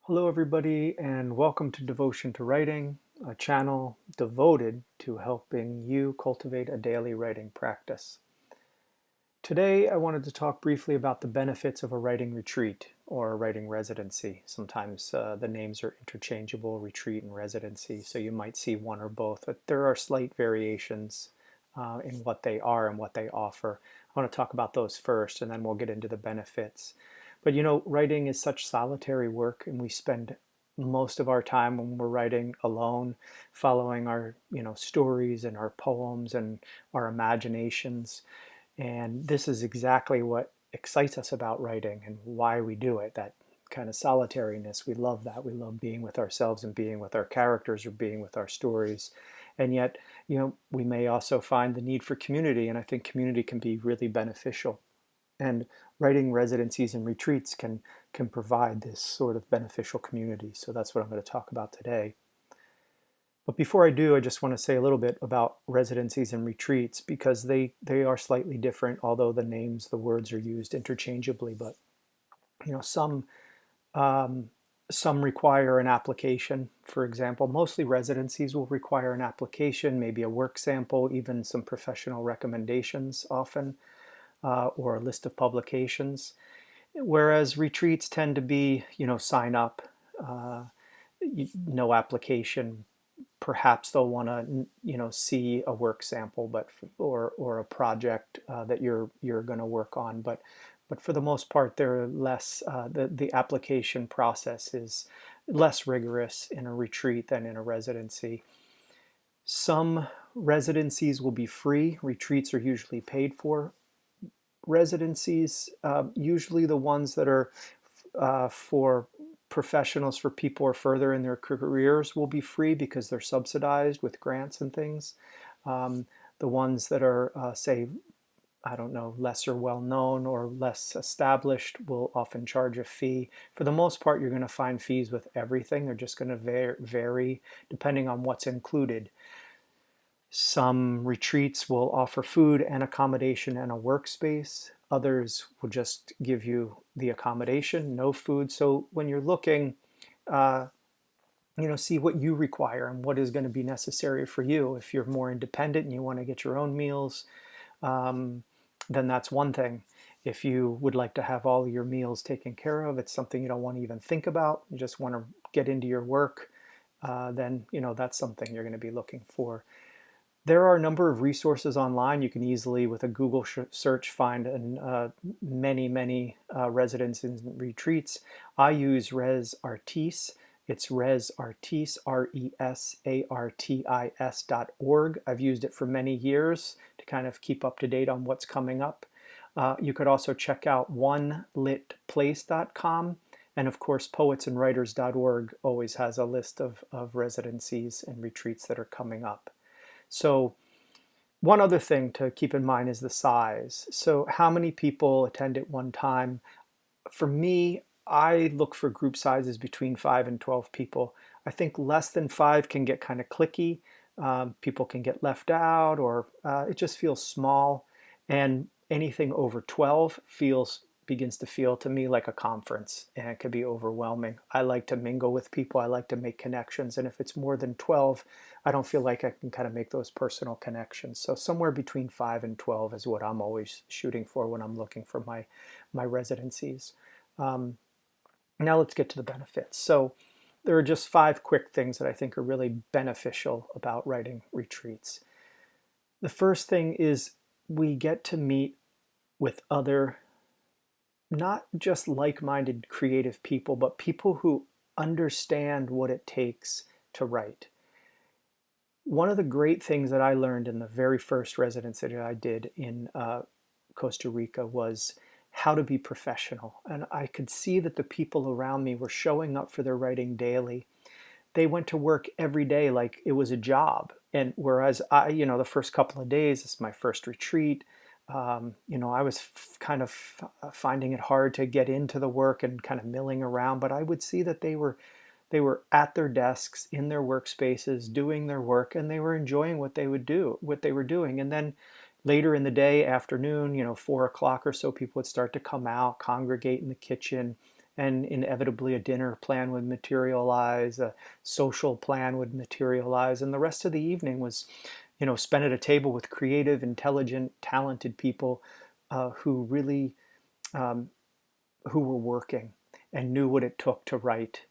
Hello, everybody, and welcome to Devotion to Writing, a channel devoted to helping you cultivate a daily writing practice. Today, I wanted to talk briefly about the benefits of a writing retreat or a writing residency. Sometimes the names are interchangeable, retreat and residency, so you might see one or both, but there are slight variations in what they are and what they offer. I want to talk about those first, and then we'll get into the benefits. But writing is such solitary work, and we spend most of our time when we're writing alone, following our, stories and our poems and our imaginations. And this is exactly what excites us about writing and why we do it, that kind of solitariness. We love that. We love being with ourselves and being with our characters or being with our stories. And yet, we may also find the need for community, and I think community can be really beneficial. And writing residencies and retreats can provide this sort of beneficial community. So that's what I'm going to talk about today. But before I do, I just want to say a little bit about residencies and retreats because they are slightly different, although the words are used interchangeably. But some some require an application. For example, mostly residencies will require an application, maybe a work sample, even some professional recommendations often, or a list of publications. Whereas retreats tend to be, sign up, uh, no application. Perhaps they'll want to, see a work sample, or a project that you're going to work on. But for the most part, they're less. The application process is less rigorous in a retreat than in a residency. Some residencies will be free. Retreats are usually paid for. Residencies, usually the ones that are for professionals, for people who are further in their careers, will be free because they're subsidized with grants and things. The ones that are, say, I don't know, lesser well known or less established will often charge a fee. For the most part, you're going to find fees with everything. They're just going to vary depending on what's included. Some retreats will offer food and accommodation and a workspace. Others will just give you the accommodation, no food. So when you're looking, uh, see what you require and what is going to be necessary for you. If you're more independent and you want to get your own meals, um, then that's one thing. If you would like to have all your meals taken care of, it's something you don't want to even think about. You just want to get into your work, then that's something you're going to be looking for. There are a number of resources online. You can easily, with a Google search, find many residences and retreats. I use Res Artis. It's Res Artis, RESARTIS.org. I've used it for many years to kind of keep up to date on what's coming up. You could also check out onelitplace.com. And of course, poetsandwriters.org always has a list of residencies and retreats that are coming up. So one other thing to keep in mind is the size. So how many people attend at one time? For me, I look for group sizes between 5 and 12 people. I think less than 5 can get kind of cliquey. People can get left out, or it just feels small. And anything over 12 begins to feel to me like a conference, and it can be overwhelming. I like to mingle with people. I like to make connections. And if it's more than 12, I don't feel like I can kind of make those personal connections. So somewhere between 5 and 12 is what I'm always shooting for when I'm looking for my residencies. Um, Now let's get to the benefits. So there are just 5 quick things that I think are really beneficial about writing retreats. The first thing is we get to meet with other, not just like-minded creative people, but people who understand what it takes to write. One of the great things that I learned in the very first residency that I did in Costa Rica was how to be professional. And I could see that the people around me were showing up for their writing daily. They went to work every day like it was a job. And whereas I, the first couple of days, this is my first retreat, I was kind of finding it hard to get into the work and kind of milling around. But I would see that they were at their desks in their workspaces doing their work, and they were enjoying what they were doing. And then later in the day, afternoon, 4 o'clock or so, people would start to come out, congregate in the kitchen, and inevitably a dinner plan would materialize, a social plan would materialize, and the rest of the evening was, spent at a table with creative, intelligent, talented people who really um, who were working and knew what it took to write.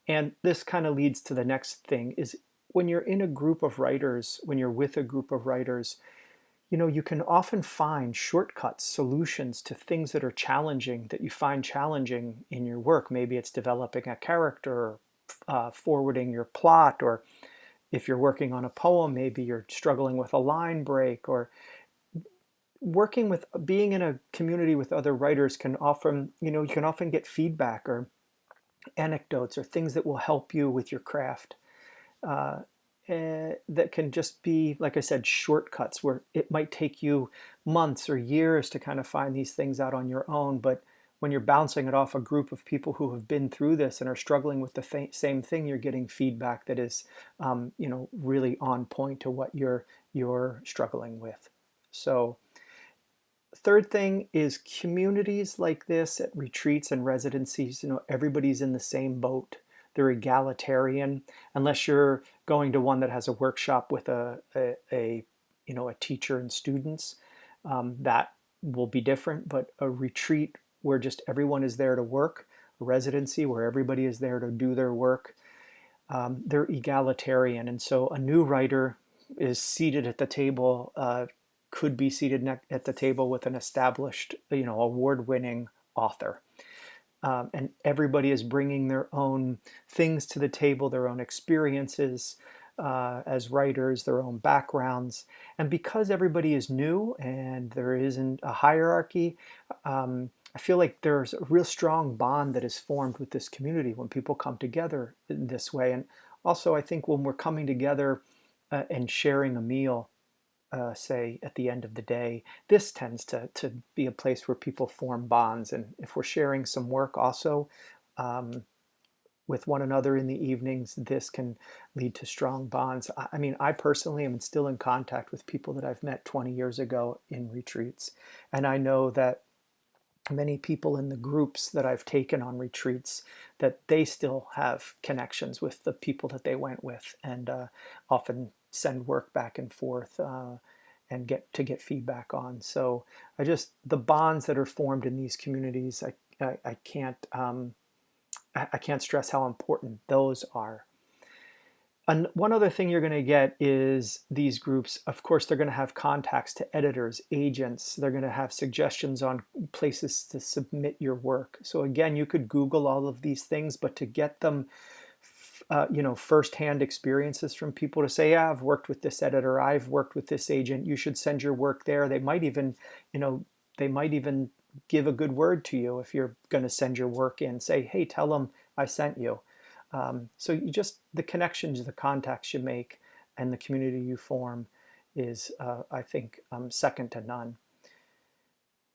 And this kind of leads to the next thing is when you're in a group of writers, when you're with a group of writers, you can often find shortcuts, solutions to things that are challenging, that you find challenging in your work. Maybe it's developing a character, or forwarding your plot, or if you're working on a poem, maybe you're struggling with a line break, or being in a community with other writers can often, you can often get feedback or anecdotes or things that will help you with your craft. Uh, that can just be, like I said, shortcuts where it might take you months or years to kind of find these things out on your own. But when you're bouncing it off a group of people who have been through this and are struggling with the same thing, you're getting feedback that is, really on point to what you're struggling with. So third thing is communities like this at retreats and residencies, everybody's in the same boat. They're egalitarian, unless you're going to one that has a workshop with a teacher and students. That will be different, but a retreat where just everyone is there to work, a residency where everybody is there to do their work, they're egalitarian. And so a new writer is seated at the table, could be seated at the table with an established, award-winning author. And everybody is bringing their own things to the table, their own experiences as writers, their own backgrounds. And because everybody is new and there isn't a hierarchy, I feel like there's a real strong bond that is formed with this community when people come together in this way. And also, I think when we're coming together and sharing a meal, say at the end of the day, this tends to be a place where people form bonds. And if we're sharing some work also um, with one another in the evenings, this can lead to strong bonds. I mean, I personally am still in contact with people that I've met 20 years ago in retreats. And I know that many people in the groups that I've taken on retreats, that they still have connections with the people that they went with, and often send work back and forth and get feedback on. So the bonds that are formed in these communities, I can't I can't stress how important those are. And one other thing you're going to get is these groups, of course, they're going to have contacts to editors, agents. They're going to have suggestions on places to submit your work. So again, you could Google all of these things, but to get them, firsthand experiences from people to say, yeah, I've worked with this editor, I've worked with this agent, you should send your work there. You know, they might even give a good word to you if you're going to send your work in. Say, hey, tell them I sent you. So the connections, the contacts you make, and the community you form is, I think, second to none.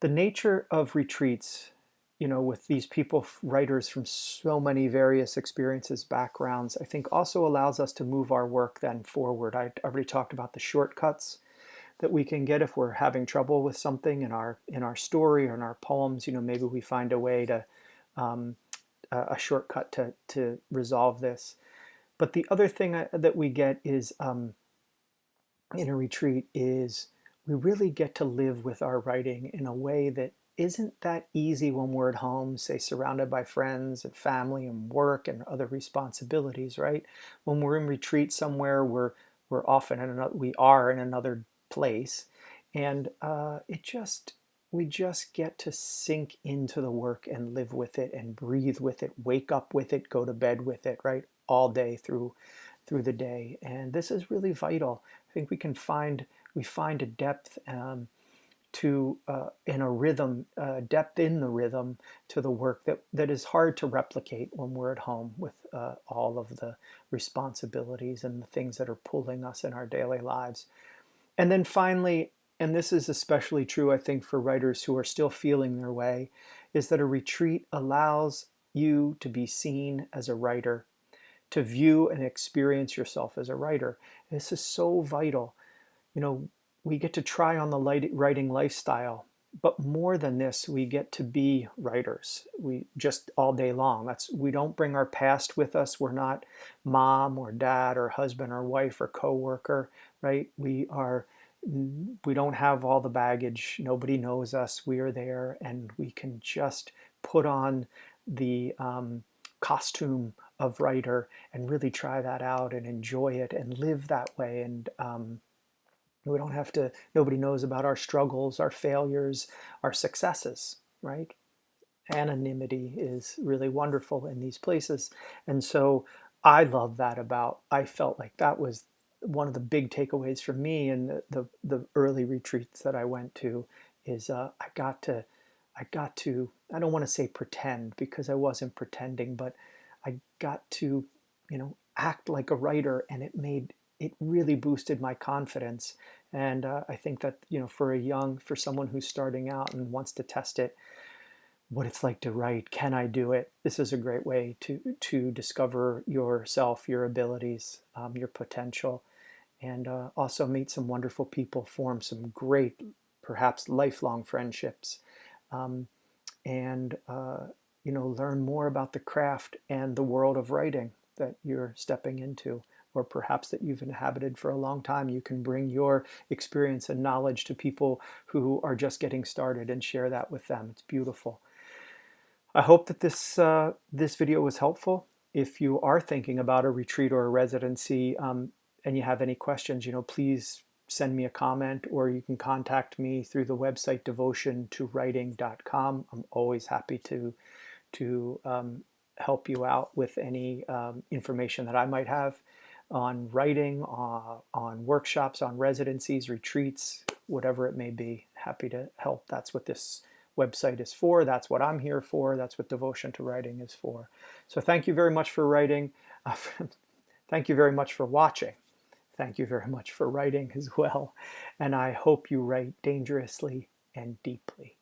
The nature of retreats, with these people, writers from so many various experiences, backgrounds, I think also allows us to move our work then forward. I already talked about the shortcuts that we can get if we're having trouble with something in our story or in our poems. Maybe we find a way to um, a shortcut to resolve this. But the other thing that we get is in a retreat is we really get to live with our writing in a way that isn't that easy when we're at home, say surrounded by friends and family and work and other responsibilities, right? When we're in retreat somewhere, we are in another place, and we just get to sink into the work and live with it and breathe with it, wake up with it, go to bed with it, right? All day through the day. And this is really vital. I think we find a depth to in a rhythm, depth in the rhythm to the work that is hard to replicate when we're at home with all of the responsibilities and the things that are pulling us in our daily lives. And then finally, and this is especially true, I think, for writers who are still feeling their way, is that a retreat allows you to be seen as a writer, to view and experience yourself as a writer. This is so vital. You know, we get to try on the writing lifestyle But more than this, we get to be writers. We just all day long. We don't bring our past with us. We're not mom or dad or husband or wife or coworker, right? We don't have all the baggage. Nobody knows us. We are there, and we can just put on the costume of writer and really try that out and enjoy it and live that way. And we don't have to, nobody knows about our struggles, our failures, our successes, right? Anonymity is really wonderful in these places. And so I felt like that was one of the big takeaways for me in the early retreats that I went to is I got to, I don't want to say pretend because I wasn't pretending, but I got to, act like a writer, and it really boosted my confidence. And I think that, for someone who's starting out and wants to test it, what it's like to write, can I do it? This is a great way to discover yourself, your abilities, your potential, and also meet some wonderful people, form some great, perhaps lifelong friendships, um, and learn more about the craft and the world of writing that you're stepping into, or perhaps that you've inhabited for a long time. You can bring your experience and knowledge to people who are just getting started and share that with them. It's beautiful. I hope that this video was helpful. If you are thinking about a retreat or a residency, and you have any questions, please send me a comment, or you can contact me through the website devotiontowriting.com. I'm always happy to help you out with any information that I might have on writing, on workshops, on residencies, retreats, whatever it may be. Happy to help. That's what this website is for. That's what I'm here for. That's what Devotion to Writing is for. So thank you very much for writing. Thank you very much for watching. Thank you very much for writing as well. And I hope you write dangerously and deeply.